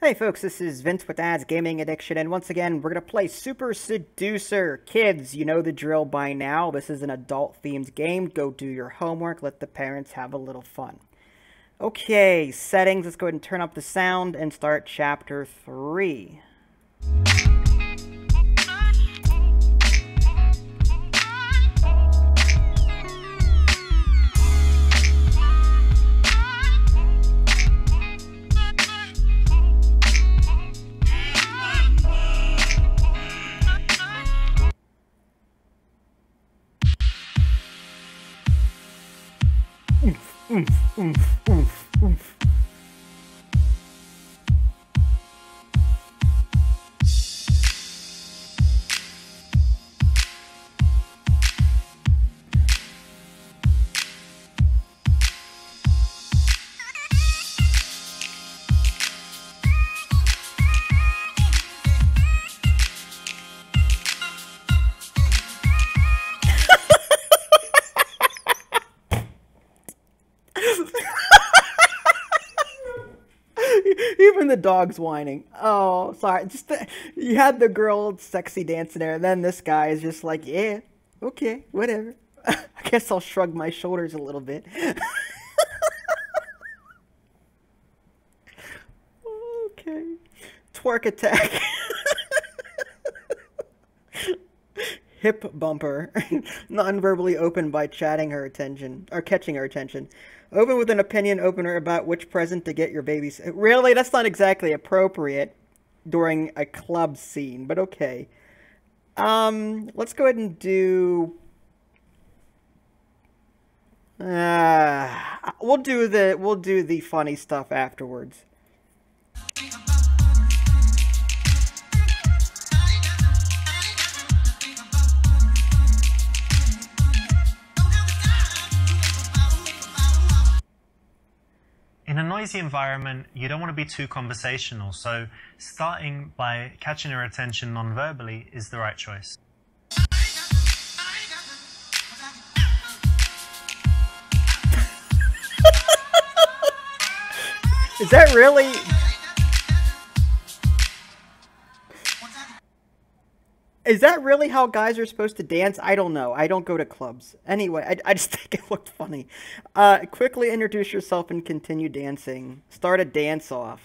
Hey folks, this is Vince with Dad's Gaming Addiction, and once again, we're going to play Super Seducer. Kids, you know the drill by now. This is an adult-themed game. Go do your homework, let the parents have a little fun. Okay, settings, let's go ahead and turn up the sound and start Chapter 3. Oomph, oomph, oomph, oomph. Even the dog's whining. Oh, sorry. You had the girl sexy dancing there, and then this guy is just like, yeah, okay, whatever. I guess I'll shrug my shoulders a little bit. Okay. Twerk attack. Hip bumper. Non-verbally open by chatting her attention, or catching her attention. Open with an opinion opener about which present to get your babies. Really? That's not exactly appropriate during a club scene, but okay. Let's go ahead and do... we'll do the funny stuff afterwards. In a noisy environment, you don't want to be too conversational, so starting by catching her attention non-verbally is the right choice. Is that really... Is that really how guys are supposed to dance? I don't know. I don't go to clubs. Anyway, I just think it looked funny. Quickly introduce yourself and continue dancing. Start a dance-off.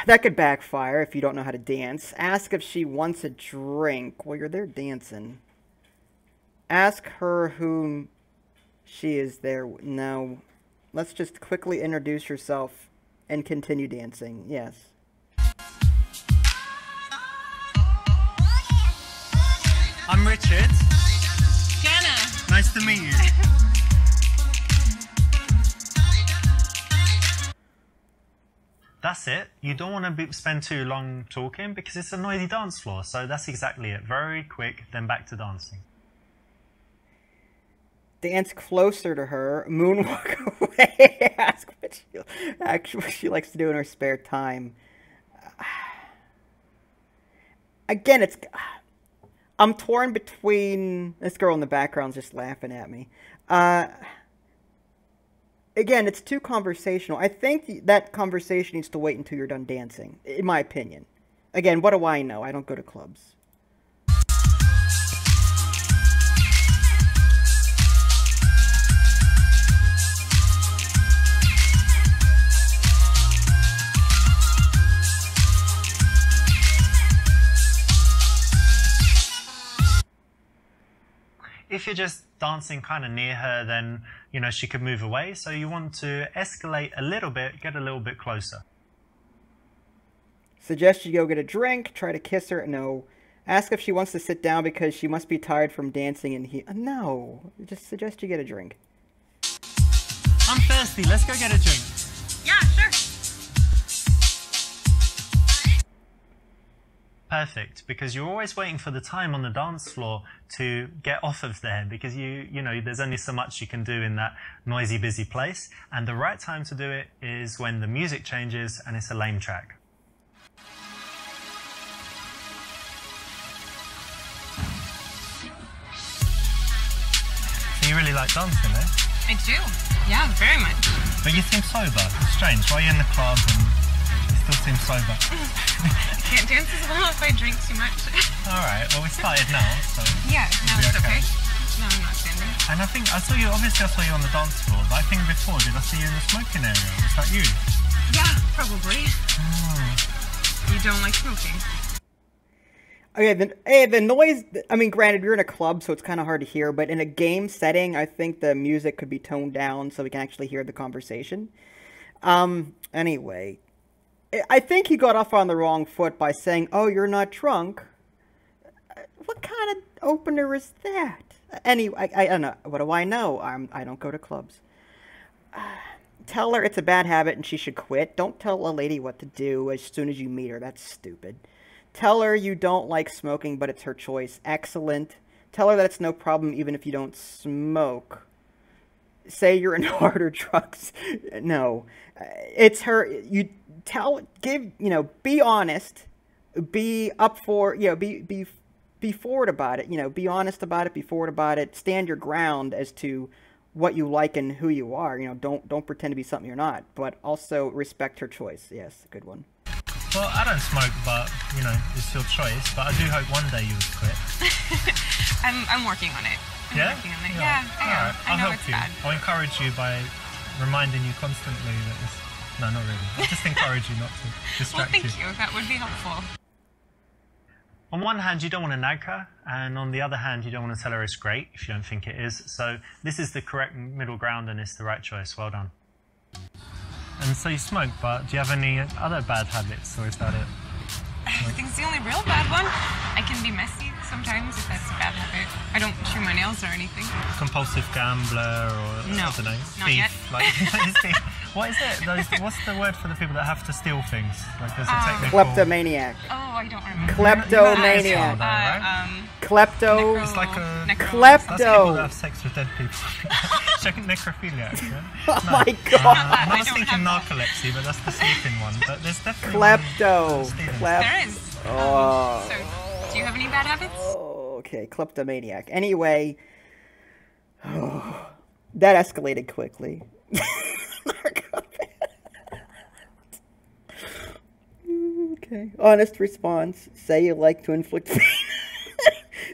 That could backfire if you don't know how to dance. Ask if she wants a drink while you're there dancing. Ask her whom she is there. No. Let's just quickly introduce yourself and continue dancing. Yes. I'm Richard. Jana. Nice to meet you. That's it. You don't want to spend too long talking because it's a noisy dance floor. So that's exactly it. Very quick, then back to dancing. Dance closer to her. Moonwalk away. Ask what she likes to do in her spare time. Again, it's... I'm torn between... This girl in the background's just laughing at me. Again, it's too conversational. I think that conversation needs to wait until you're done dancing, in my opinion. Again, what do I know? I don't go to clubs. If you're just dancing kind of near her, then, you know, she could move away. So you want to escalate a little bit, get a little bit closer. Suggest you go get a drink, try to kiss her. No. Ask if she wants to sit down because she must be tired from dancing and no. Just suggest you get a drink. I'm thirsty. Let's go get a drink. Yeah, sure. Perfect, because you're always waiting for the time on the dance floor to get off of there because you know, there's only so much you can do in that noisy, busy place. And the right time to do it is when the music changes and it's a lame track. So you really like dancing, eh? I do. Yeah, very much. But you seem sober. It's strange. Why are you in the club and You still seem sober. Can't dance as well if I drink too much. Alright, well we started now, so... Yeah, no, be it's okay. okay. No, I'm not standing. And I think, I saw you on the dance floor, but I think before, did I see you in the smoking area? Was that you? Yeah, probably. You don't like smoking? Okay, the noise, I mean, granted, you're in a club, so it's kind of hard to hear, but in a game setting, I think the music could be toned down so we can actually hear the conversation. Anyway, I think he got off on the wrong foot by saying, oh, you're not drunk. What kind of opener is that? Anyway, I don't know. What do I know? I don't go to clubs. Tell her it's a bad habit and she should quit. Don't tell a lady what to do as soon as you meet her. That's stupid. Tell her you don't like smoking, but it's her choice. Excellent. Tell her that it's no problem even if you don't smoke. Say you're into harder drugs. No. It's her. You tell, give, be honest. Be up for, be forward about it. Be honest about it. Be forward about it. Stand your ground as to what you like and who you are. Don't pretend to be something you're not. But also respect her choice. Yes, good one. Well, I don't smoke, but, it's your choice. But I do hope one day you would quit. I'm working on it. Yeah? Yeah, I am. I know I'll help it's you. bad. I'll encourage you by reminding you constantly that it's... No, not really. I'll just encourage you not to distract Well, thank you. That would be helpful. On one hand, you don't want to nag her, and on the other hand, you don't want to tell her it's great if you don't think it is. So this is the correct middle ground, and it's the right choice. Well done. And so you smoke, but do you have any other bad habits, or is that it? I think it's the only real bad one. I can be messy sometimes if that's a bad habit. I don't chew my nails or anything. Compulsive gambler, or No, I don't know, not thief. yet. What is it? What's the word for the people that have to steal things? Like there's a technical... Kleptomaniac. Oh, I don't remember. Kleptomaniac. Klepto. It's like a... necro. That's people that Klepto. have sex with dead people. Check necrophiliac, yeah? Oh No. my god. I I was don't thinking have that. narcolepsy, but that's the sleeping one. But there's definitely Klepto. stealing. There is. Oh. So, do you have any bad habits? Okay, kleptomaniac. Anyway, that escalated quickly. Okay. Honest response. Say you like to inflict pain.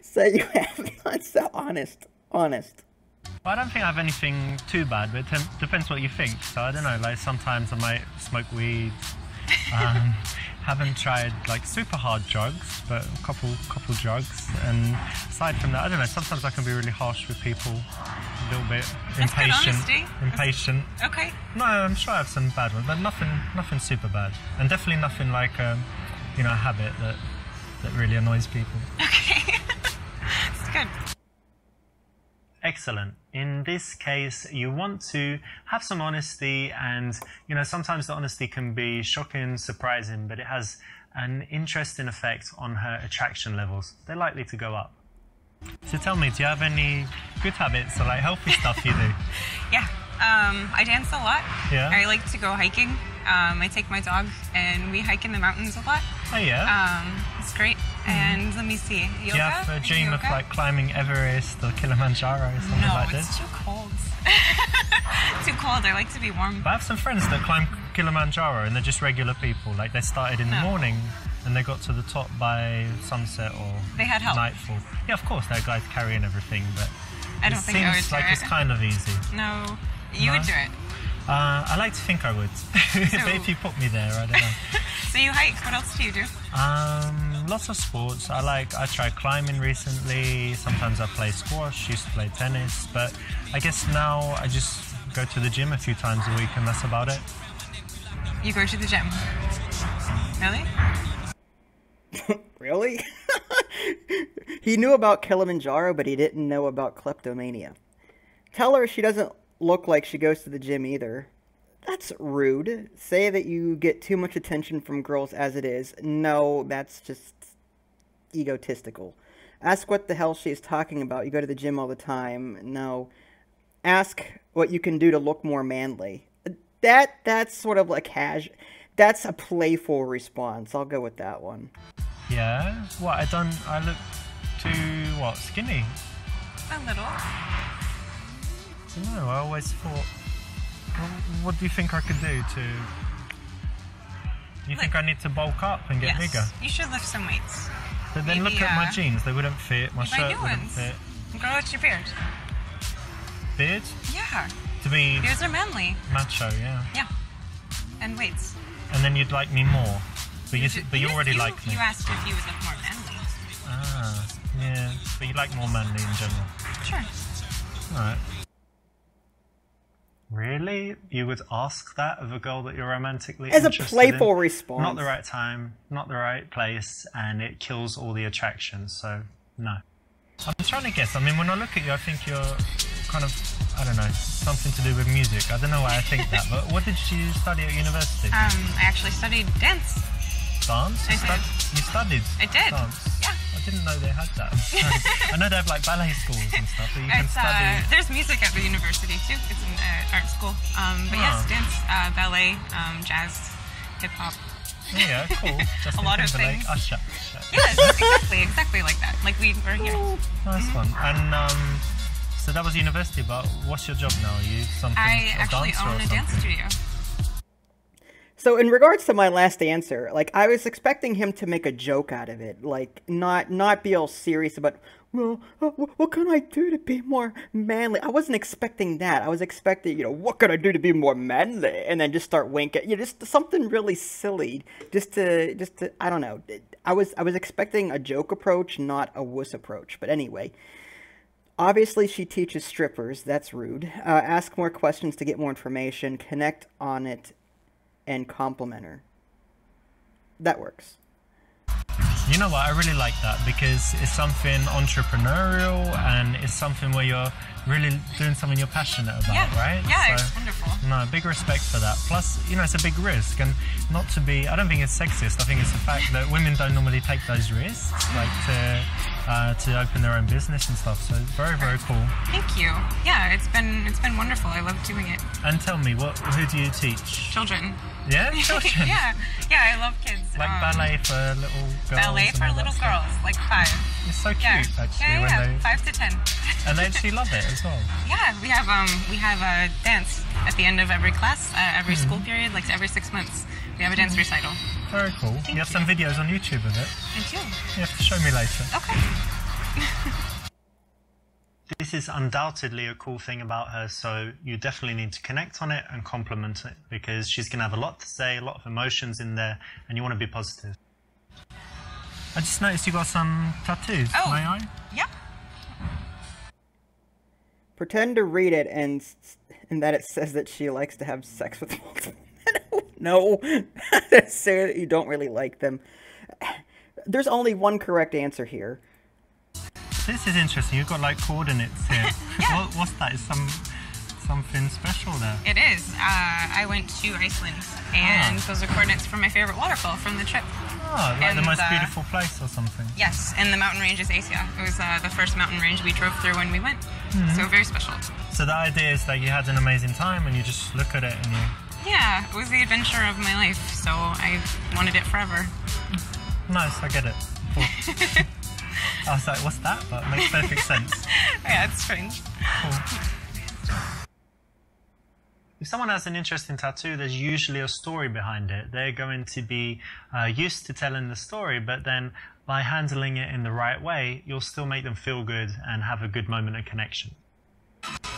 Say you have not. So honest. Honest. Well, I don't think I have anything too bad, but it depends what you think. So I don't know, like sometimes I might smoke weed. Haven't tried like super hard drugs, but a couple drugs. And aside from that, I don't know, sometimes I can be really harsh with people. A little bit That's good honesty. impatient. Okay. No, I'm sure I have some bad ones, but nothing super bad. And definitely nothing like a habit that really annoys people. Okay. It's good. Excellent. In this case, you want to have some honesty, and sometimes the honesty can be shocking, surprising, but it has an interesting effect on her attraction levels. They're likely to go up. So tell me, do you have any good habits or like healthy stuff you do? Yeah. I dance a lot. Yeah. I like to go hiking. I take my dog and we hike in the mountains a lot. Oh yeah. It's great. And let me see. Yoga? Do you have a dream of Yoga? like climbing Everest or Kilimanjaro or something like No, this? it's too cold. Too cold. I like to be warm. But I have some friends that climb Kilimanjaro and they're just regular people. Like they started in the morning and they got to the top by sunset or They had help. nightfall. Yeah, of course, there are guys carrying everything, but I don't think I would seems do like it. it's kind of easy. No, you No? would do it. I like to think I would, but if you put me there, I don't know. So you hike. What else do you do? Lots of sports. I tried climbing recently. Sometimes I play squash. Used to play tennis, but I guess now I just go to the gym a few times a week, and that's about it. You go to the gym. Really? Really? He knew about Kilimanjaro, but he didn't know about kleptomania. Tell her she doesn't look like she goes to the gym either. That's rude. Say that you get too much attention from girls as it is. No, that's just egotistical. Ask what the hell she is talking about. You go to the gym all the time. No. Ask what you can do to look more manly. That's sort of like that's a playful response. I'll go with that one. Yeah. What I look too skinny. A little. No, I always thought. What do you think I could do to You think I need to bulk up and get bigger? You should lift some weights. But then look at my jeans. They wouldn't fit. My shirt wouldn't fit. Grow out your beard. Beard? Yeah. To be beards are manly. Macho, yeah. Yeah. And weights. And then you'd like me more. But you already like me. You asked if you would look more manly. Ah, yeah. But you like more manly in general. Sure. Alright. Really? You would ask that of a girl that you're romantically interested in? As a playful response. Not the right time, not the right place, and it kills all the attraction, so no. I'm trying to guess. I mean, when I look at you, I think you're kind of, I don't know, something to do with music. I don't know why I think that, but what did you study at university? I actually studied dance. Dance? You studied? I did. Dance? Yeah. I didn't know they had that. I know they have like ballet schools and stuff, but you can study. There's music at the university too. It's an art school. But yes, dance, ballet, jazz, hip hop. Yeah, cool. Just a lot of things. Usher. Yes, exactly like that. Like we were here. Nice one. And so that was university, but what's your job now? Are you something? I actually own a dance studio. So in regards to my last answer, like I was expecting him to make a joke out of it, like not be all serious about, well, what can I do to be more manly? I wasn't expecting that. I was expecting, what can I do to be more manly? And then just start winking, just something really silly, just to I don't know. I was expecting a joke approach, not a wuss approach. But anyway, obviously she teaches strippers. That's rude. Ask more questions to get more information. Connect on it. And compliment her. That works. You know what? I really like that because it's something entrepreneurial and it's something where you're really doing something you're passionate about, right? Yeah, so, it's wonderful. No, big respect for that. Plus, it's a big risk, and not to be. I don't think it's sexist. I think it's the fact that women don't normally take those risks, like to open their own business and stuff. So very, very cool. Thank you. Yeah, it's been wonderful. I love doing it. And tell me, who do you teach? Children. Yeah, children. yeah, I love kids. Like ballet for little girls. Ballet for little girls, like 5. It's so cute, actually. Yeah, 5 to 10. And they actually love it as well. Yeah, we have a dance at the end of every class, every school period, like every 6 months. We have a dance recital. Very cool. You have some videos on YouTube of it. I do. You have to show me later. Okay. This is undoubtedly a cool thing about her, so you definitely need to connect on it and compliment it because she's going to have a lot to say, a lot of emotions in there, and you want to be positive. I just noticed you got some tattoos. Oh, may I? Yeah. Pretend to read it and that it says that she likes to have sex with multiple men. No, say that you don't really like them. There's only one correct answer here. This is interesting. You've got like coordinates here. Yeah. What's that? Is something special there? It is. I went to Iceland, and those are coordinates for my favorite waterfall from the trip. Oh, like the most beautiful place or something. Yes, and the mountain range is Asia. It was the first mountain range we drove through when we went. So very special. So the idea is that you had an amazing time and you just look at it and you... Yeah, it was the adventure of my life, so I wanted it forever. Nice, I get it. Cool. I was like, what's that? But it makes perfect sense. Yeah, it's strange. Cool. If someone has an interesting tattoo, there's usually a story behind it. They're going to be used to telling the story, but then by handling it in the right way, you'll still make them feel good and have a good moment of connection.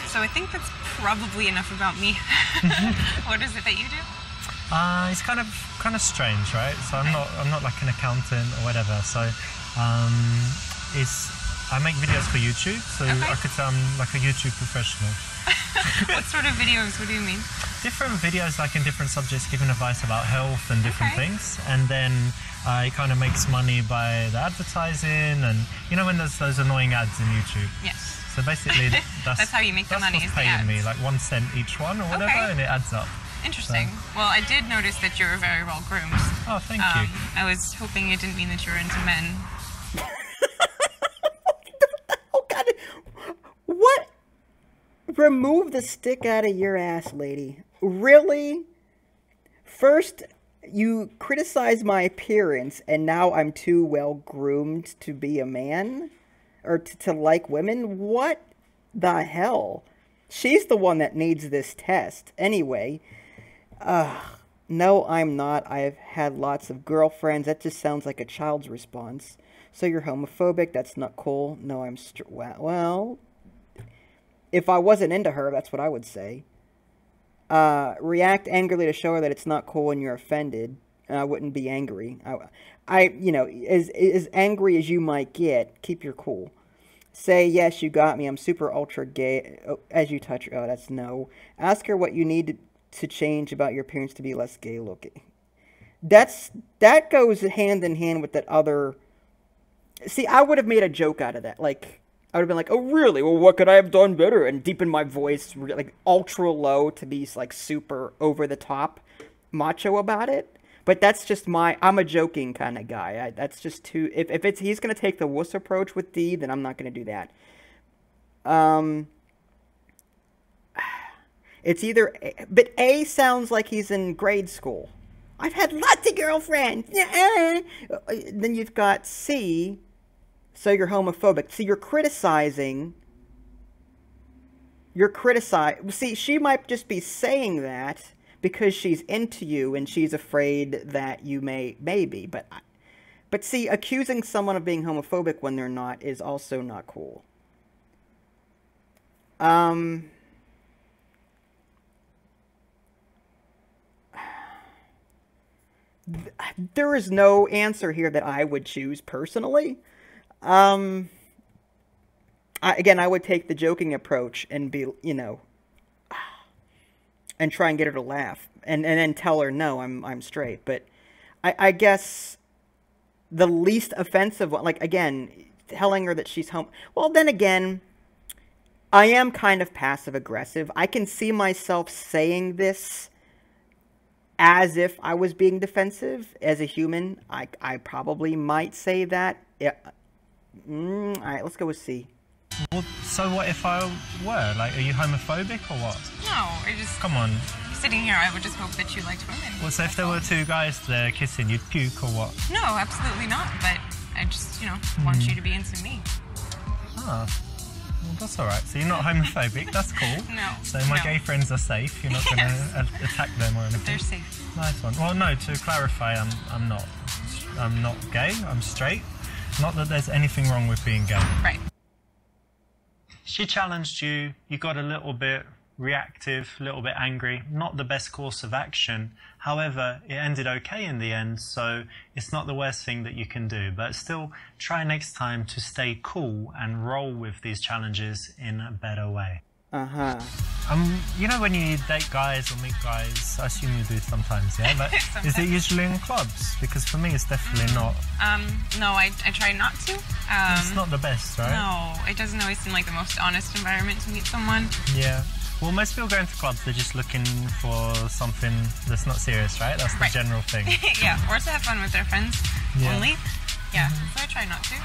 So I think that's probably enough about me. What is it that you do? It's kind of strange, right? So I'm not like an accountant or whatever. So I make videos for YouTube, so I could say I'm like a YouTube professional. What sort of videos? What do you mean? Different videos, like in different subjects, giving advice about health and different things. And then it kind of makes money by the advertising, and when there's those annoying ads in YouTube. Yes. So basically, that's how you make the money. That's what's paying me, like 1 cent each one or whatever, and it adds up. Interesting. So. Well, I did notice that you were very well groomed. Oh, thank you. I was hoping it didn't mean that you were into men. Oh God! What? Remove the stick out of your ass, lady. Really? First, you criticize my appearance, and now I'm too well groomed to be a man? Or to like women? What the hell? She's the one that needs this test. Anyway, No, I'm not. I've had lots of girlfriends. That just sounds like a child's response. So you're homophobic? That's not cool. No, I'm well, if I wasn't into her, that's what I would say. React angrily to show her that it's not cool when you're offended. I wouldn't be angry. You know, as angry as you might get, keep your cool. Say, yes, you got me. I'm super ultra gay. Oh, as you touch her. Oh, that's no. Ask her what you need to change about your appearance to be less gay looking. That goes hand in hand with that other. See, I would have made a joke out of that. Like, I would have been like, oh, really? Well, what could I have done better? And deepen my voice, like, ultra low to be, like, super over-the-top macho about it. But that's just I'm a joking kind of guy. That's just too... If he's going to take the wuss approach with D, then I'm not going to do that. It's either... But A sounds like he's in grade school. I've had lots of girlfriends. Then you've got C... So you're homophobic. See, you're criticizing. See, she might just be saying that because she's into you and she's afraid that you may be. But see, accusing someone of being homophobic when they're not is also not cool. There is no answer here that I would choose personally. Again, I would take the joking approach and be, you know, and try and get her to laugh, and then tell her, no, I'm straight. But I guess the least offensive one, like, again, telling her that she's well, then again, I am kind of passive-aggressive. I can see myself saying this as if I was being defensive. As a human, I probably might say that. Yeah. Alright, let's go with C. Well, so what if I were? Like, are you homophobic or what? No, I just... Come on. Sitting here, I would just hope that you liked women. Well, so if there were two guys there kissing, you'd puke or what? No, absolutely not. But I just, you know, want you to be into me. Ah. Well, that's alright. So you're not homophobic. That's cool. No. So my gay friends are safe. You're not going to attack them or anything. They're safe. Nice one. Well, no, to clarify, I'm not. I'm not gay. I'm straight. Not that there's anything wrong with being gay. Right. She challenged you. You got a little bit reactive, a little bit angry. Not the best course of action. However, it ended okay in the end, so it's not the worst thing that you can do. But still, try next time to stay cool and roll with these challenges in a better way. Uh-huh. You know when you date guys or meet guys, I assume you do sometimes, yeah? But is it usually in clubs? Because for me, it's definitely not. No, I try not to. It's not the best, right? No, it doesn't always seem like the most honest environment to meet someone. Yeah. Well, most people going to clubs, they're just looking for something that's not serious, right? That's the general thing. Yeah, or to have fun with their friends only. Yeah, so I try not to.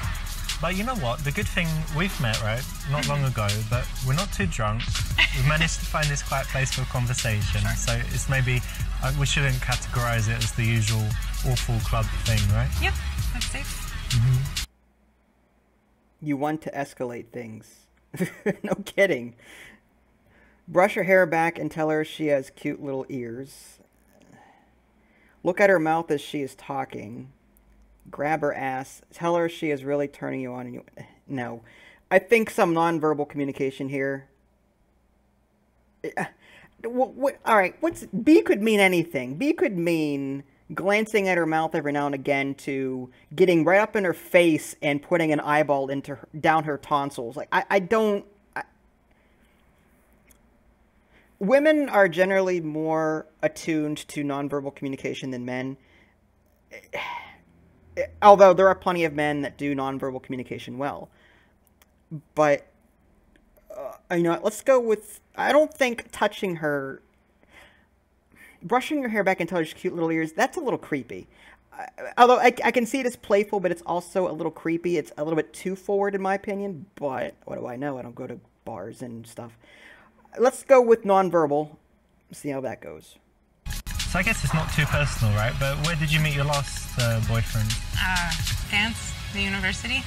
But you know what? The good thing, we've met, right? Not long ago, but we're not too drunk. We've managed to find this quiet place for conversation. Sure. So it's maybe, we shouldn't categorize it as the usual awful club thing, right? Yep, that's safe. You want to escalate things. No kidding. Brush her hair back and tell her she has cute little ears. Look at her mouth as she is talking. Grab her ass. Tell her she is really turning you on. And no. I think some nonverbal communication here. Alright, B could mean anything. B could mean glancing at her mouth every now and again to getting right up in her face and putting an eyeball down her tonsils. Like, I don't... Women are generally more attuned to nonverbal communication than men. Although there are plenty of men that do nonverbal communication well. But, you know, let's go with... I don't think touching her... Brushing her hair back and telling her she's cute little ears, that's a little creepy. Although I can see it as playful, but it's also a little creepy. It's a little bit too forward, in my opinion. But what do I know? I don't go to bars and stuff. Let's go with nonverbal. See how that goes. So I guess it's not too personal, right? But where did you meet your last boyfriend? Dance, the university.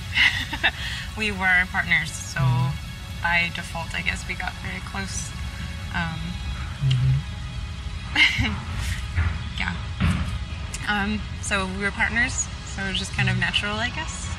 We were partners, so by default, I guess we got very close. Yeah. So we were partners, so it was just kind of natural, I guess.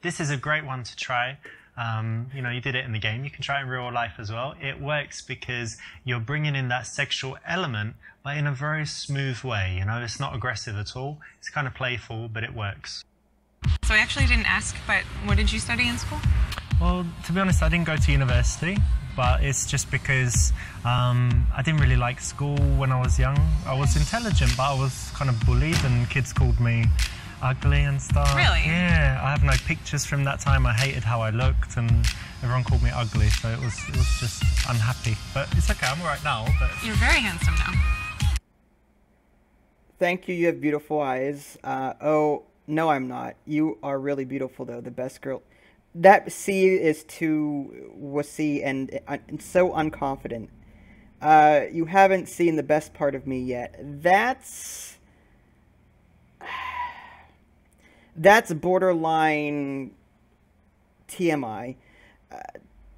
This is a great one to try. You know, you did it in the game. You can try it in real life as well. It works because you're bringing in that sexual element, but in a very smooth way. You know, it's not aggressive at all. It's kind of playful, but it works. So I actually didn't ask, but what did you study in school? Well, to be honest, I didn't go to university, but it's just because I didn't really like school when I was young. I was intelligent, but I was kind of bullied, and kids called me ugly and stuff. Really? Yeah, I have no pictures from that time. I hated how I looked, and everyone called me ugly, so it was just unhappy. But it's okay, I'm all right now. But You're very handsome now. Thank you. You have beautiful eyes. Oh no, I'm not. You are really beautiful though. The best girl. That C is too wussy and so unconfident. You haven't seen the best part of me yet. That's borderline TMI.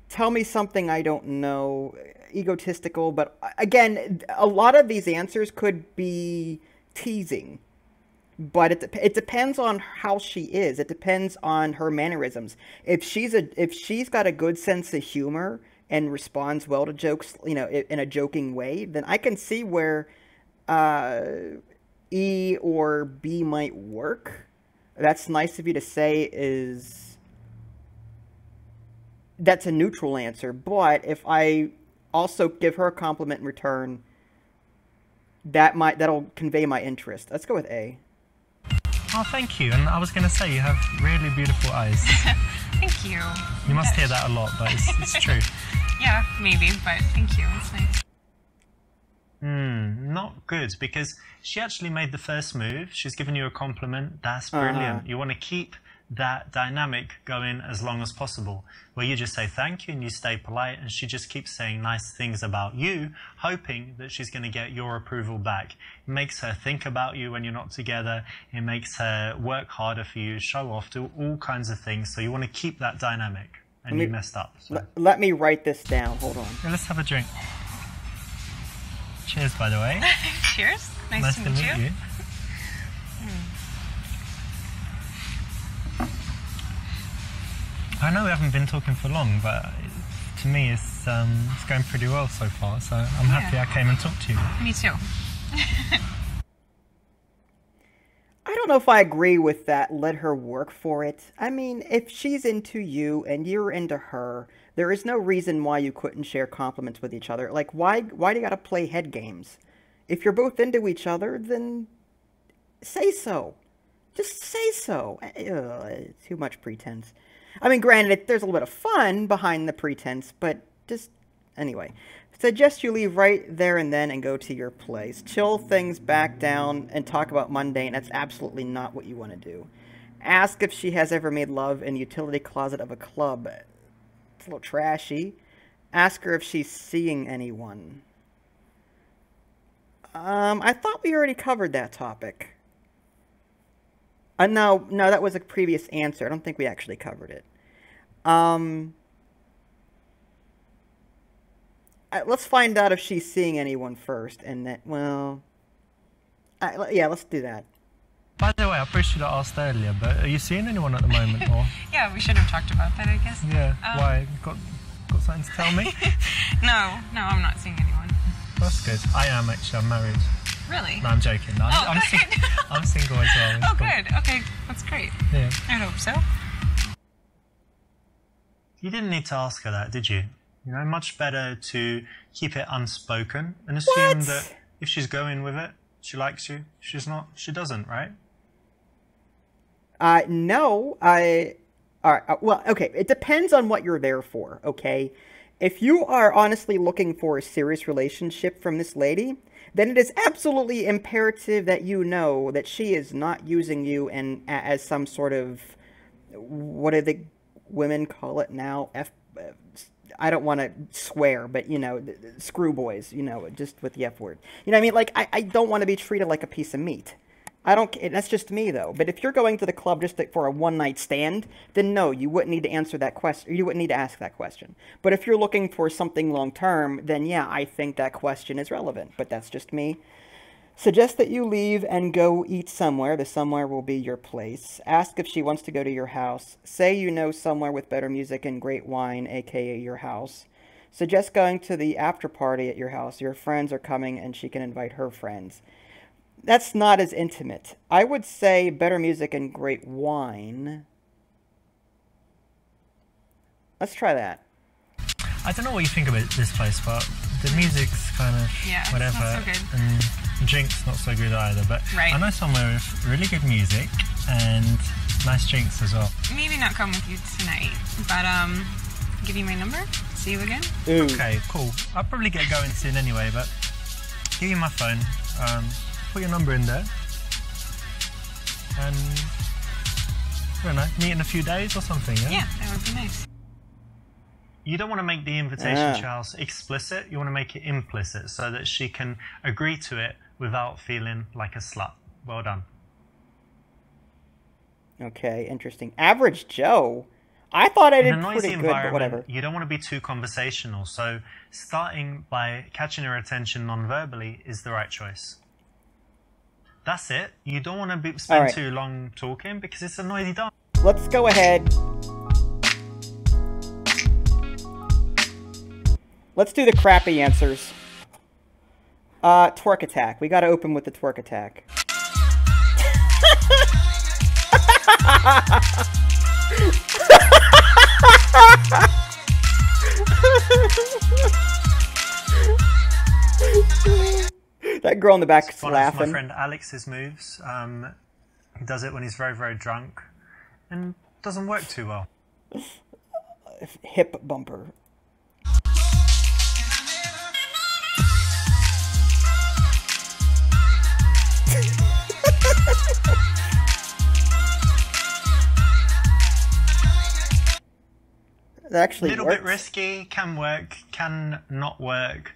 Tell me something I don't know. Egotistical, but again, a lot of these answers could be teasing. But it depends on how she is. It depends on her mannerisms. If she's got a good sense of humor and responds well to jokes, you know, in a joking way, then I can see where E or B might work. That's nice of you to say. That's a neutral answer. But if I also give her a compliment in return, that'll convey my interest. Let's go with A. oh, thank you. And I was going to say, you have really beautiful eyes. Thank you. You must hear that a lot, but it's true. Yeah, maybe, but thank you. It's nice. Not good, because she actually made the first move. She's given you a compliment. That's brilliant. You want to keep that dynamic going as long as possible, where you just say thank you and you stay polite, and she just keeps saying nice things about you, hoping that she's going to get your approval back. It makes her think about you when you're not together. It makes her work harder for you, show off, do all kinds of things. So you want to keep that dynamic, and you messed up. So. Let me write this down. Hold on. Yeah, let's have a drink. Cheers, by the way. Cheers. Nice to meet you. I know we haven't been talking for long, but to me it's going pretty well so far, so I'm happy I came and talked to you. Me too. I don't know if I agree with that. Let her work for it. I mean, if she's into you and you're into her, there is no reason why you couldn't share compliments with each other. Like, why do you gotta play head games? If you're both into each other, then say so. Just say so. Too much pretense. I mean, granted, there's a little bit of fun behind the pretense, but just, anyway. Suggest you leave right there and then and go to your place. Chill things back down and talk about mundane. That's absolutely not what you want to do. Ask if she has ever made love in the utility closet of a club. It's a little trashy. Ask her if she's seeing anyone. I thought we already covered that topic. No, that was a previous answer. I don't think we actually covered it. Let's find out if she's seeing anyone first, and then, well... yeah, let's do that. By the way, I probably should have asked earlier, but are you seeing anyone at the moment, or...? Yeah, we should have talked about that, I guess. Yeah, why? Got something to tell me? No, I'm not seeing anyone. That's good. I am, actually. I'm married. Really? No, I'm joking. No, I'm single as well. It's Oh, cool. good. Okay, that's great. Yeah. I hope so. You didn't need to ask her that, did you? You know, much better to keep it unspoken and assume that if she's going with it, she likes you. If she's not, she doesn't, right? No. Alright, well, okay, it depends on what you're there for, okay? If you are honestly looking for a serious relationship from this lady, then it is absolutely imperative that you know that she is not using you as some sort of, what do the women call it now? I don't want to swear, but, you know, screw boys, you know, just with the F word. You know what I mean? Like, I don't want to be treated like a piece of meat. I don't. That's just me though. But if you're going to the club just for a one-night stand, then no, you wouldn't need to answer that question. You wouldn't need to ask that question. But if you're looking for something long-term, then yeah, I think that question is relevant. But that's just me. Suggest that you leave and go eat somewhere. The somewhere will be your place. Ask if she wants to go to your house. Say you know somewhere with better music and great wine, aka your house. Suggest going to the after party at your house. Your friends are coming and she can invite her friends. That's not as intimate. I would say better music and great wine. Let's try that. I don't know what you think about this place, but the music's kind of whatever. It's not so good. And drinks not so good either. But Right. I know somewhere with really good music and nice drinks as well. Maybe not come with you tonight, but give you my number. See you again. Ooh. Okay, cool. I'll probably get going soon anyway, but give you my phone. Put your number in there. And I don't know, meet in a few days or something, yeah? Yeah, that would be nice. You don't want to make the invitation to your house explicit, you want to make it implicit so that she can agree to it without feeling like a slut. Well done. Okay, interesting. Average Joe? I thought I In did a noisy pretty good, but whatever. environment, you don't want to be too conversational, so starting by catching her attention non-verbally is the right choice. That's it. You don't want to spend too long talking because it's a noisy dance. Let's go ahead. Let's do the crappy answers. Twerk attack. We gotta open with the twerk attack. That girl in the back is One laughing. of my friend Alex's moves. He does it when he's very, very drunk and doesn't work too well. Hip bumper. That actually A little works. bit risky, can work, can not work.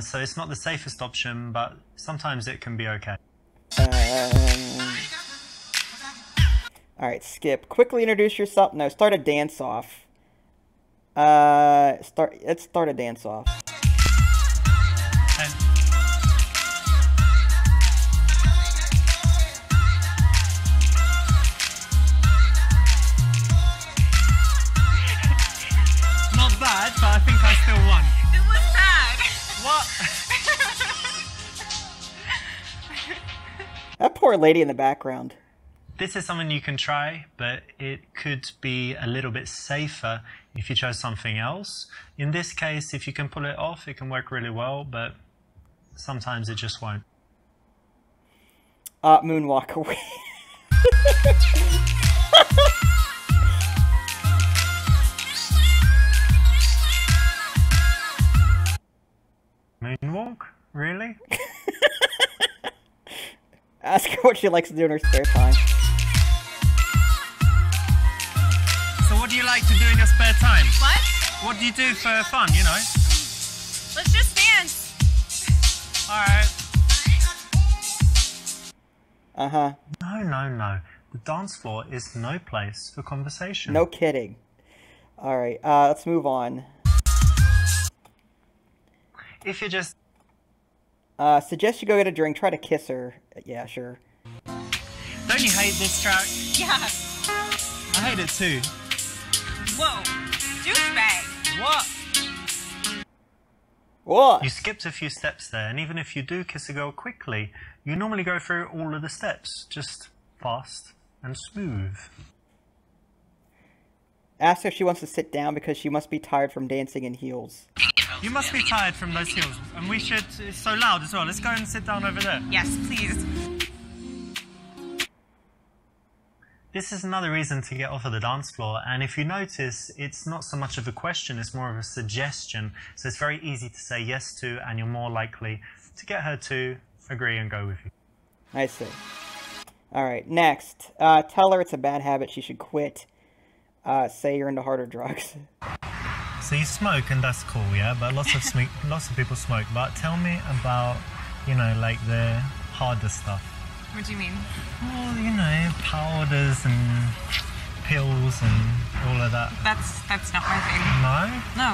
So it's not the safest option, but sometimes it can be okay. Alright, skip. Quickly introduce yourself. No, start a dance off. Let's start a dance off. And not bad, but I think I still won. It was bad. What? That poor lady in the background. This is something you can try, but it could be a little bit safer if you chose something else. In this case, if you can pull it off, it can work really well, but sometimes it just won't. Moonwalk away. Moonwalk? Really? Ask her what she likes to do in her spare time. So what do you like to do in your spare time? What? What do you do for fun, you know? Let's just dance. Alright. Uh-huh. No. The dance floor is no place for conversation. No kidding. Alright, let's move on. If you're just... Suggest you go get a drink. Try to kiss her. Yeah, sure. Don't you hate this track? Yeah. I hate it too. Whoa. Douchebag. What? What? You skipped a few steps there, and even if you do kiss a girl quickly, you normally go through all of the steps, just fast and smooth. Ask her if she wants to sit down because she must be tired from dancing in heels. You must be tired from those heels, and we should... It's so loud as well. Let's go and sit down over there. Yes, please. This is another reason to get off of the dance floor, and if you notice, it's not so much of a question, it's more of a suggestion. So it's very easy to say yes to, and you're more likely to get her to agree and go with you. I see. Alright, next. Tell her it's a bad habit she should quit. Say you're into harder drugs. So you smoke, and that's cool, yeah? But lots of people smoke. But tell me about, you know, like the harder stuff. What do you mean? Well, you know, powders and pills and all of that. That's not my thing. No? No.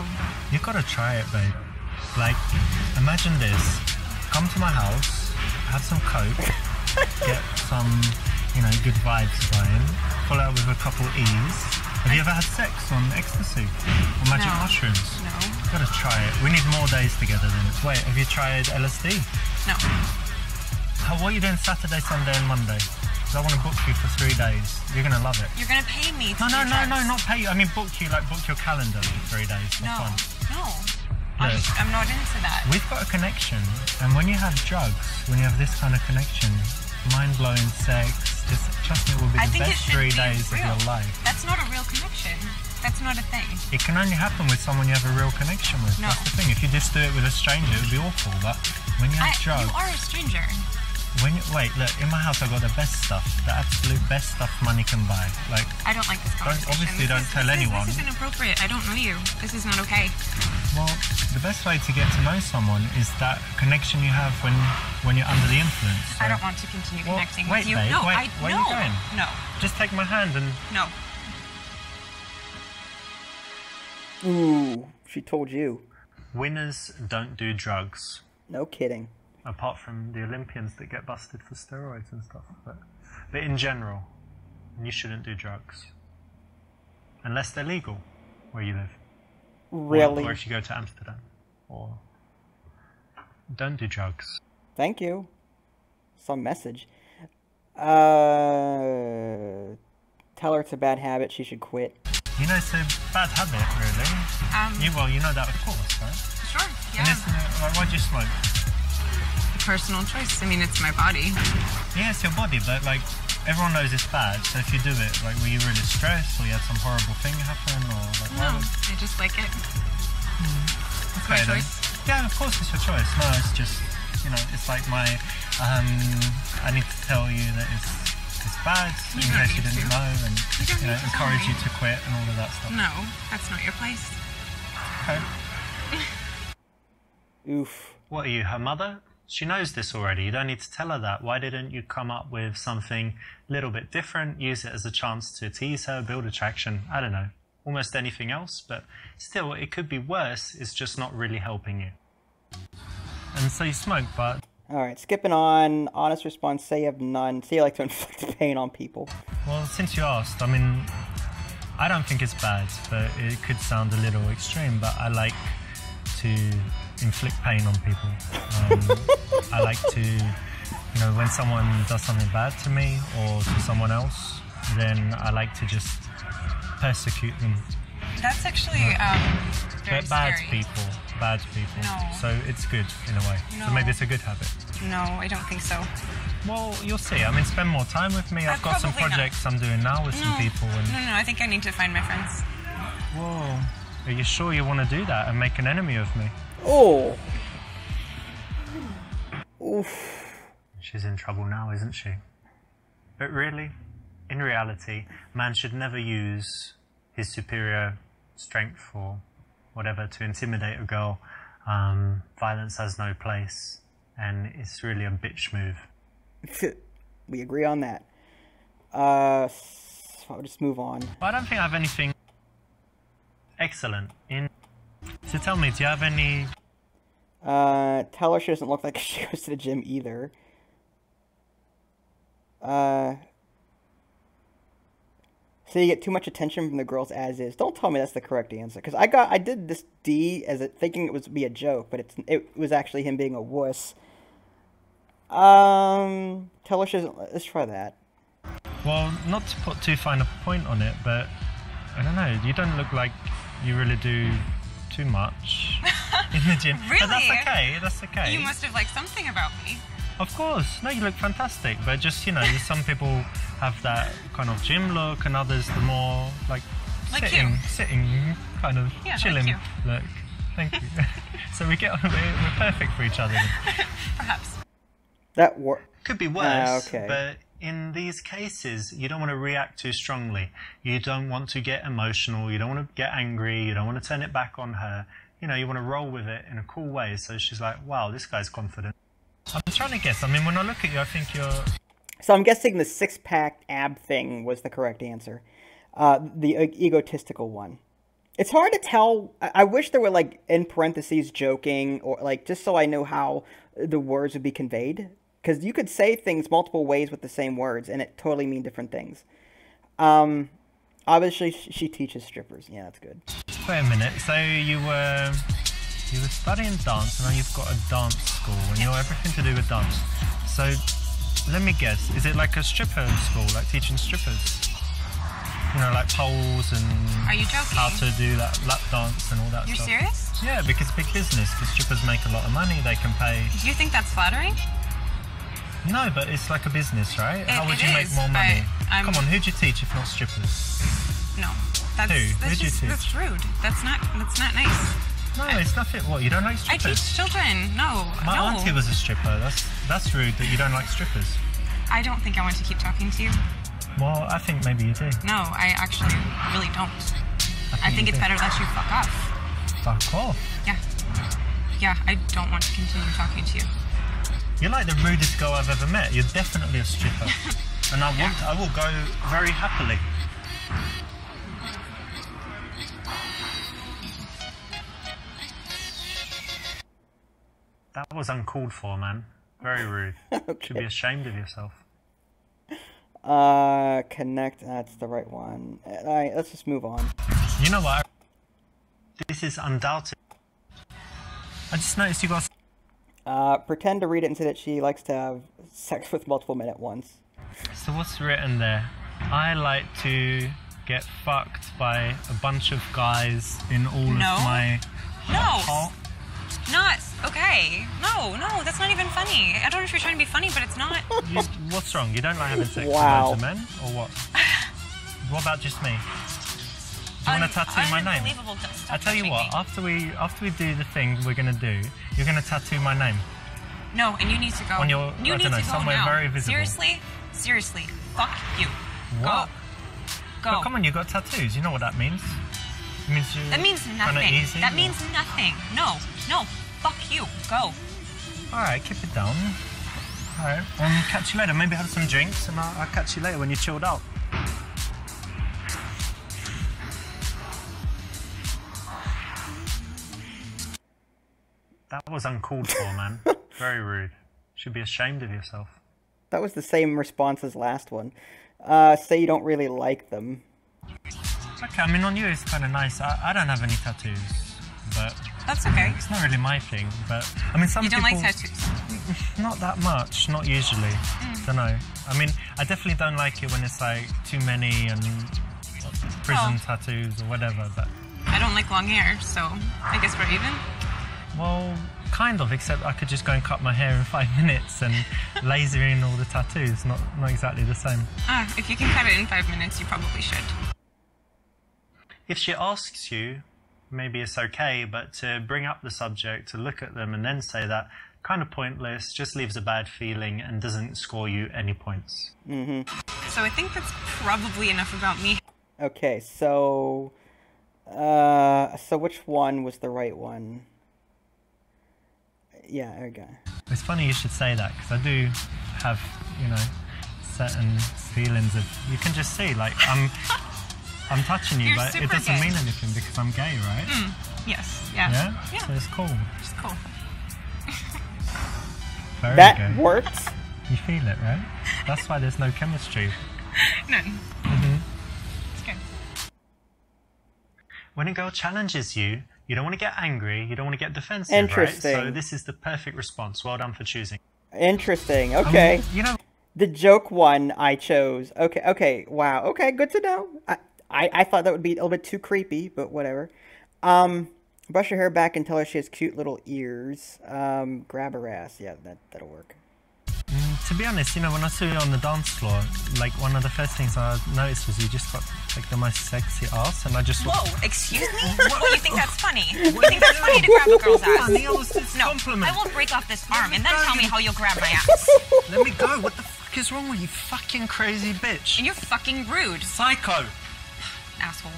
You gotta try it, babe. Like, imagine this. Come to my house, have some coke, get some, you know, good vibes going, follow it with a couple E's. Have you ever had sex on ecstasy or magic mushrooms? No. You gotta try it. We need more days together then. Wait, have you tried LSD? No. What are you doing Saturday, Sunday and Monday? Because I want to book you for 3 days. You're gonna love it. You're gonna pay me to No, do drugs. not pay you. I mean book you, like book your calendar for 3 days. For No. fun. No. Look. I'm not into that. We've got a connection, and when you have drugs, when you have this kind of connection, mind-blowing sex, just trust me, it will be I the think it best should 3 be days of real. your life. That's not a real connection. That's not a thing. It can only happen with someone you have a real connection with. No. That's the thing. If you just do it with a stranger, it would be awful. But when you have drugs, You are a stranger. wait, look, in my house I got the best stuff, the absolute best stuff money can buy. Like, I don't like this conversation. obviously don't tell anyone. This is inappropriate. I don't know you. This is not okay. well, the best way to get to know someone is that connection you have when you're under the influence. I So- don't want to continue Well, connecting wait, with you. babe, No, wait, where are you going? No. Just take my hand and No. Ooh, she told you. winners don't do drugs. No kidding. Apart from the Olympians that get busted for steroids and stuff. But in general, you shouldn't do drugs. Unless they're legal where you live. Really? Or if you go to Amsterdam. Or don't do drugs. Thank you. Some message. Tell her it's a bad habit, she should quit. You know, it's a bad habit, really. You know that, of course, right? Sure. And Yeah. isn't it, like, why do you smoke? Personal choice. I mean, it's my body. Yeah, it's your body, but like, everyone knows it's bad, so if you do it, like, were you really stressed, or you had some horrible thing happen, or like, No, why would- I just like it. It's my Okay, then. choice. Yeah, of course it's your choice. No, it's just, you know, it's like my, I need to tell you that it's bad, You in don't case you need didn't to. know, and, You don't you know, need to tell encourage me. you to quit and all of that stuff. No, that's not your place. Okay. Oof. What are you, her mother? She knows this already. You don't need to tell her that. Why didn't you come up with something a little bit different, use it as a chance to tease her, build attraction? I don't know. Almost anything else, but still, it could be worse. It's just not really helping you. And so you smoke, but... Alright, skipping on. Honest response, say you have none. Say you like to inflict pain on people. Well, since you asked, I mean, I don't think it's bad, but it could sound a little extreme, but I like to inflict pain on people. I like to, you know, when someone does something bad to me or to someone else, then I like to just persecute them. That's actually very But bad scary. people. No. So it's good in a way. No. So maybe it's a good habit. No, I don't think so. Well, you'll see. I mean, spend more time with me. I've got some probably not. projects I'm doing now with some No. people. And No, I think I need to find my friends. whoa, are you sure you want to do that and make an enemy of me? Oh! Oof. She's in trouble now, isn't she? But really, in reality, man should never use his superior strength or whatever to intimidate a girl. Violence has no place, and it's really a bitch move. We agree on that. I'll just move on. But I don't think I have anything excellent in... So tell me, do you have any... Tell her she doesn't look like she goes to the gym either. So you get too much attention from the girls as is. Don't tell me that's the correct answer, because I did this D as thinking it was be a joke, but it was actually him being a wuss. Tell her she doesn't. Let's try that. Well, not to put too fine a point on it, but I don't know, you don't look like you really do too much in the gym. Really? But that's okay. You must have liked something about me. Of course. No, you look fantastic. But just, you know, some people have that kind of gym look and others the more like Like sitting kind of Yeah, like chilling you. look. Thank you. So we're perfect for each other then. Perhaps. That worked. Could be worse, okay. but in these cases, you don't want to react too strongly. You don't want to get emotional. You don't want to get angry. You don't want to turn it back on her. You know, you want to roll with it in a cool way. So she's like, wow, this guy's confident. I'm trying to guess. I mean, when I look at you, I think you're... So I'm guessing the six-pack ab thing was the correct answer. The egotistical one. It's hard to tell. I wish there were like in parentheses joking or like just so I know how the words would be conveyed. Because you could say things multiple ways with the same words and it totally mean different things. Obviously, she teaches strippers. Yeah, that's good. Wait a minute. So you were studying dance, and now you've got a dance school, and you're everything to do with dance. So let me guess. Is it like a stripper school, like teaching strippers? You know, like poles and Are you joking? how to do that lap dance and all that You're stuff. serious? Yeah, because big business. Because strippers make a lot of money. They can pay. Do you think that's flattering? No, but it's like a business, right? How would it you make is, more money? but Come on, who'd you teach if not strippers? No. That's, Who? That's Who'd you teach? That's rude. That's not nice. No, it's nothing. What, you don't like I strippers? teach children. No. My no. auntie was a stripper. That's rude that you don't like strippers. I don't think I want to keep talking to you. Well, I think maybe you do. No, I actually really don't. I think it's better that you fuck off. Fuck off. Yeah. Yeah, I don't want to continue talking to you. You're like the rudest girl I've ever met. You're definitely a stripper. And I will go very happily. That was uncalled for, man. Very rude. Okay. Should be ashamed of yourself. Connect. That's the right one. All right, let's just move on. You know what? This is undoubted. I just noticed you got... Pretend to read it and say that she likes to have sex with multiple men at once. So what's written there? I like to get fucked by a bunch of guys in all of my... No. Not okay. No, that's not even funny. I don't know if you're trying to be funny, but it's not. What's wrong? You don't like having sex Wow. with loads of men, or what? What about just me? Do you want to tattoo my name? Unbelievable. Stop I tell you touching what. me. After we do the thing we're gonna do, you're gonna tattoo my name. No, and you need to go. On your- you I need don't know, to go somewhere now. very visible. Seriously, fuck you. What? Go. But come on, you got tattoos. You know what that means? It means you're That means kinda nothing. easy, That or- means nothing. No. Fuck you. Go. All right, keep it down. All right, catch you later. Maybe have some drinks, and I'll catch you later when you're chilled out. That was uncalled for, man. Very rude. Should be ashamed of yourself. That was the same response as last one. Say you don't really like them. Okay, I mean, on you it's kind of nice. I don't have any tattoos, but That's okay. it's not really my thing. But I mean, some You don't people... like tattoos. Not that much, not usually. Don't know. I mean, I definitely don't like it when it's like too many and prison tattoos or whatever. But I don't like long hair, so I guess we're even. well, kind of. Except I could just go and cut my hair in 5 minutes and laser in all the tattoos. Not exactly the same. If you can cut it in 5 minutes, you probably should. If she asks you, maybe it's okay, but to bring up the subject, to look at them and then say that, kind of pointless, just leaves a bad feeling and doesn't score you any points. So I think that's probably enough about me. Okay, so which one was the right one? Yeah, there we go. It's funny you should say that, because I do have, certain feelings of, you can just see, like, I'm touching you, You're but it super doesn't gay. mean anything because I'm gay, right? Yes. Yeah. Yeah? So it's cool. It's cool. Very That gay. works. You feel it, right? That's why there's no chemistry. None. It's good. When a girl challenges you, you don't want to get angry, you don't want to get defensive, Interesting. right? So this is the perfect response. Well done for choosing. Interesting. Okay. The joke one I chose. Okay. Wow. Okay, good to know. I thought that would be a little bit too creepy, but whatever. Brush her hair back and tell her she has cute little ears. Grab her ass. Yeah, that'll work. To be honest, when I saw you on the dance floor, like one of the first things I noticed was you just got like the most sexy ass, and I just Whoa, excuse me? What, you think that's funny? You think that's funny to grab a girl's ass? Funny, I was just No, compliment. I will break off this arm and then tell me how you'll grab my ass. Let me go. What the fuck is wrong with you, fucking crazy bitch? And you're fucking rude, Psycho. asshole.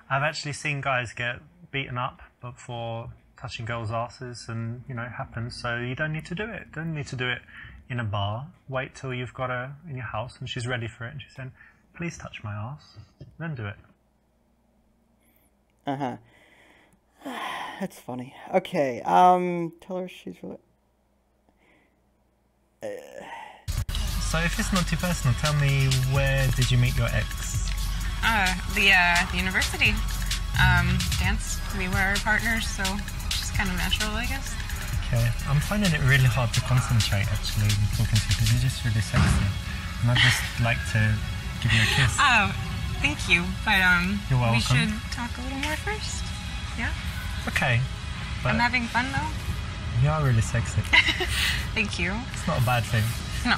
I've actually seen guys get beaten up before touching girls' asses, and it happens. So you don't need to do it. Don't need to do it in a bar, wait till you've got her in your house and she's ready for it, and she's saying, please touch my ass, then do it. Uh-huh. That's funny. Okay, tell her she's really... So if it's not too personal, tell me, where did you meet your ex? The university. Dance. We were partners, so it's just kind of natural, I guess. Okay, I'm finding it really hard to concentrate, actually, talking to you, because you're just really sexy. And I'd just like to give you a kiss. Oh, thank you. But, You're welcome. we should talk a little more first. Yeah? Okay. But I'm having fun, though. you are really sexy. Thank you. It's not a bad thing. No.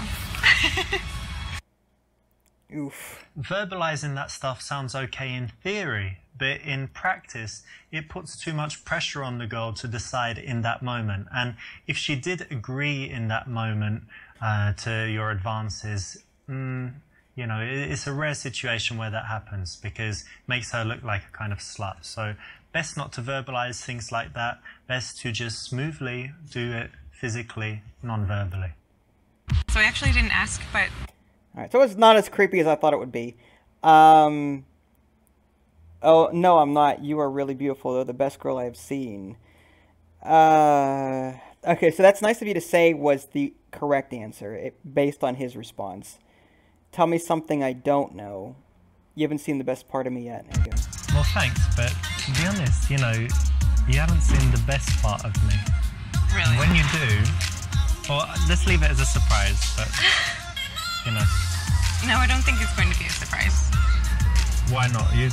Oof. Verbalizing that stuff sounds okay in theory, but in practice, it puts too much pressure on the girl to decide in that moment. And if she did agree in that moment to your advances, you know, it's a rare situation where that happens, because it makes her look like a kind of slut. So best not to verbalize things like that. Best to just smoothly do it physically, non-verbally. So I actually didn't ask, but... Alright, so it's not as creepy as I thought it would be. Oh, no, I'm not. You are really beautiful, though. The best girl I've seen. Okay, so that's nice of you to say was the correct answer, based on his response. Tell me something I don't know. You haven't seen the best part of me yet. There you go. Well, thanks, but to be honest, you know, you haven't seen the best part of me. Really? And when you do, well, let's leave it as a surprise, but, you know. No, I don't think it's going to be a surprise. Why not? You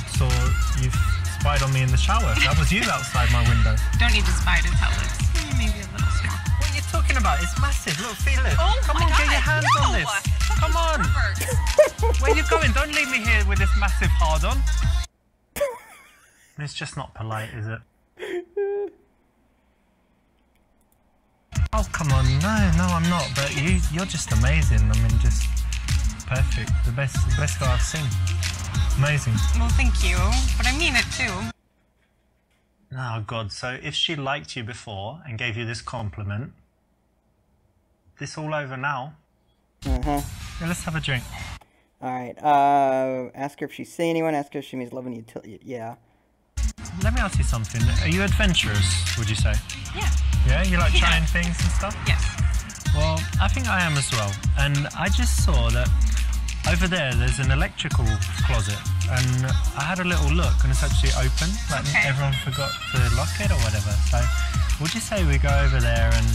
spied on me in the shower. That was you outside my window. Don't need to spy to tell it. Maybe a little small. What are you talking about? It's massive. Look, feel it. Oh Come my on, God. get your hands on this. Come on. Where are you going? Don't leave me here with this massive hard-on. It's just not polite, is it? Oh, come on. No, I'm not. But you're just amazing. I mean, just perfect. The best girl I've seen. Amazing. Well, thank you. But I mean it, too. Oh, God. So if she liked you before and gave you this compliment, this all over now? Uh-huh. Yeah, let's have a drink. Alright, ask her if she's seen anyone, ask her if she means love and utility. Yeah. Let me ask you something. Are you adventurous, would you say? Yeah. Yeah? You like Yeah. trying things and stuff? Yes. Well, I think I am as well. And I just saw that over there's an electrical closet. And I had a little look and it's actually open. Like everyone forgot to lock it or whatever. So would you say we go over there and,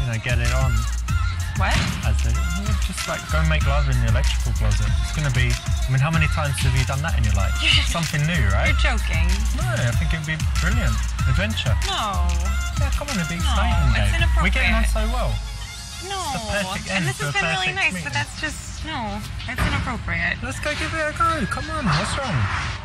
you know, get it on? What? Just like go make love in the electrical closet. It's going to be, I mean, how many times have you done that in your life? Something new, right? You're joking. No, I think it'd be brilliant. Adventure. No. Yeah, come on, it'd be exciting, it's Dave. inappropriate. We're getting on so well. No. It's the perfect end And this to has a been really perfect nice, meeting. but that's just, no. That's inappropriate. Let's go give it a go. Come on, what's wrong?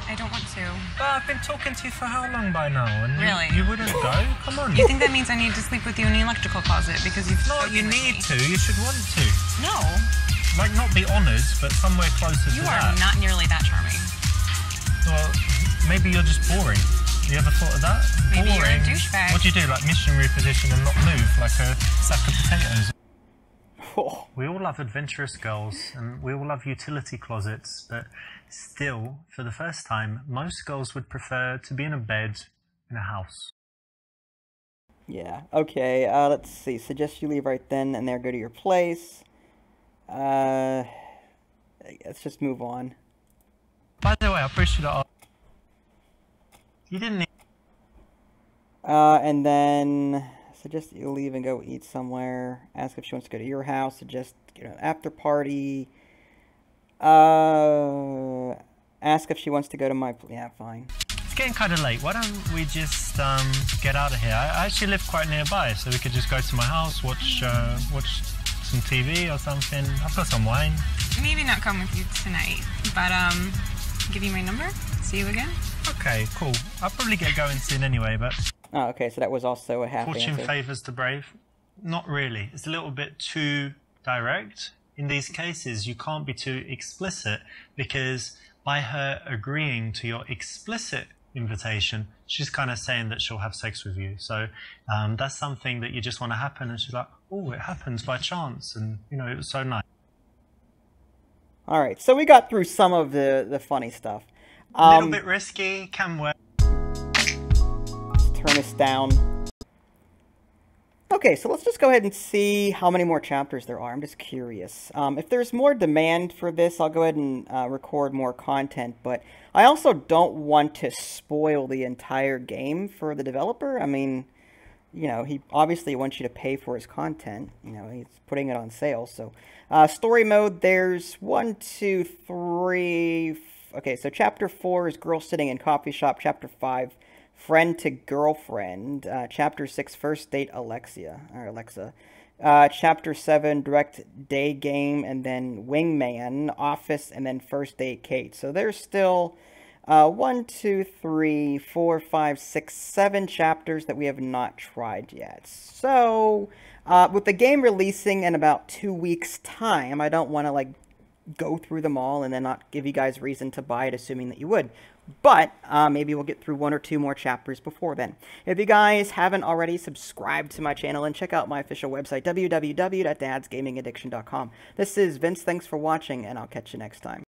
I don't want to. I've been talking to you for how long by now? And Really? You wouldn't go? Come on. You think that means I need to sleep with you in the electrical closet because you've No, you spoken with need me? to. You should want to. No. Like, not be honoured, but somewhere closer You to are that. not nearly that charming. Well, maybe you're just boring. You ever thought of that? Maybe you're a boring. douchebag. What do you do? Like missionary position and not move like a sack of potatoes? Oh. We all love adventurous girls and we all love utility closets, but still, for the first time, most girls would prefer to be in a bed in a house. Yeah, okay, let's see. Suggest you leave right then and there, go to your place. Let's just move on. By the way, I appreciate that. You didn't need... And then suggest you leave and go eat somewhere. Ask if she wants to go to your house. Suggest, you know, after party. Ask if she wants to go to my... Yeah, fine. It's getting kind of late. Why don't we just get out of here? I actually live quite nearby, so we could just go to my house, watch some TV or something. I've got some wine. Maybe not come with you tonight, but give you my number. See you again. Okay, cool. I'll probably get going soon anyway, but... Oh, okay, so that was also a half Fortune answer. favours the brave? Not really. It's a little bit too direct. In these cases, you can't be too explicit because by her agreeing to your explicit invitation, she's kind of saying that she'll have sex with you. So that's something that you just want to happen. And she's like, oh, it happens by chance. And, you know, it was so nice. All right, so we got through some of the funny stuff. A little bit risky, can work. Let's turn this down. Okay, so let's just go ahead and see how many more chapters there are. I'm just curious. If there's more demand for this, I'll go ahead and record more content, but I also don't want to spoil the entire game for the developer. I mean, you know, he obviously wants you to pay for his content. You know, he's putting it on sale. So, story mode, there's 1, 2, 3... Okay, so Chapter 4 is Girl Sitting in Coffee Shop. Chapter 5... Friend to Girlfriend. Chapter 6, First Date Alexa. Chapter 7, Direct Day Game, and then Wingman, Office, and then First Date Kate. So there's still 1, 2, 3, 4, 5, 6, 7 chapters that we have not tried yet. So, with the game releasing in about 2 weeks' time, I don't want to, like, go through them all and then not give you guys reason to buy it, assuming that you would. But maybe we'll get through 1 or 2 more chapters before then. If you guys haven't already, subscribe to my channel and check out my official website, www.dadsgamingaddiction.com. This is Vince. Thanks for watching, and I'll catch you next time.